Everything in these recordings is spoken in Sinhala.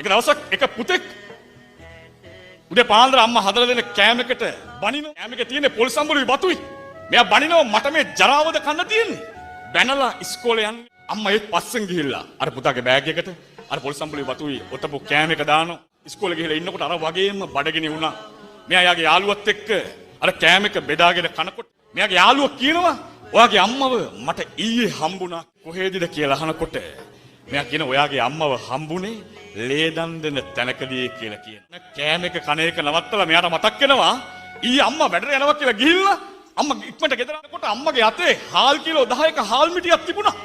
එක දවසක් එක පුතෙක් උදේ පාන්දර අම්මා හදලා දෙන කෑම එකට බනිනවා. කෑම එකේ තියෙන පොල් සම්බුලුයි බතුයි. මෙයා බනිනවා මට මේ ජරාවද කන්න තියෙන්නේ. බැනලා ඉස්කෝලේ යන්නේ. අම්මා ඒත් පස්සෙන් ගිහිල්ලා අර පුතාගේ බෑග් එකට අර පොල් සම්බුලුයි බතුයි ඔතපු කෑම එක දානවා. ඉස්කෝලේ ගිහිල්ලා ඉන්නකොට අර වගේම බඩගිනි වුණා. මෙයා යාගේ යාළුවත් එක්ක අර කෑම එක බෙදාගෙන කනකොට මෙයාගේ යාළුවා කියනවා ඔයාගේ අම්මව මට ඊයේ හම්බුණා කොහෙදද කියලා අහනකොට මෙයා කියන ඔයාගේ අම්මව හම්බුනේ ලේදන් දෙන තැනකදී කියලා කියනවා. කෑම එක කන එක නවත්තලා මෙයාට මතක් වෙනවා ඊයේ අම්මා වැඩට යනවා කියලා ගිහිල්ලා අම්මා ඉක්මනට ගෙදර යනකොට අම්මගේ අතේ හාල් කිලෝ 10ක හාල් මිටියක් තිබුණා.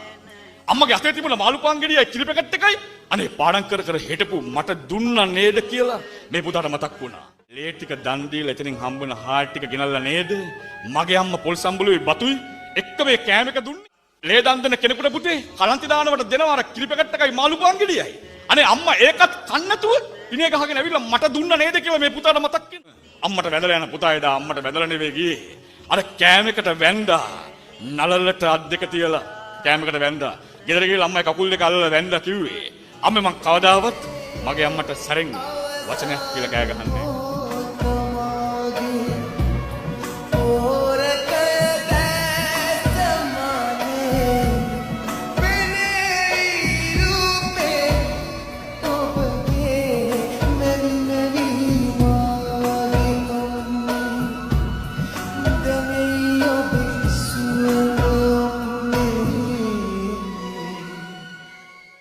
අම්මගේ අතේ තිබුණ මාළු පාන් ගෙඩියයි කිරි පැකට් එකයි අනේ පාඩම් කර කර හිටපු මට දුන්නා නේද කියලා මේ පුතාට මතක් වුණා. ලේ ටික දන් දීලා එතනින් හම්බුන හාල් ටික ගෙනල්ලා නේද මගේ අම්මා පොල් සම්බුලුයි බතුයි එක්ක මේ කෑම එක දුන්නේ. ලේ දන් දෙන කෙනෙකුට පුතේ කලන්ති දානවට දෙනවා අර කිරි පැකට් එකයි මාළු පාන් ගෙඩියයි. අනේ අම්මා ඒකත් කන්න නැතුව ඉනේ ගහගෙන ඇවිල්ලා මට දුන්නා නේද කියලා මේ පුතාට මතක් වෙනවා. අම්මට වැඳලා යන පුතා එදා අම්මට වැඳලා නෙවෙයි ගියේ. අර කෑම එකට වැඳා නලලට අත් දෙක තියලා කෑම එකට වැඳා. ගෙදර ගිහලා අම්මයි කකුල් දෙක අල්ලලා වැඳලා කිව්වේ අම්මේ මං කවදාවත් මගේ අම්මට සැරෙන් වචනයක් කියලා කෑ ගහන්නේ නැහැ.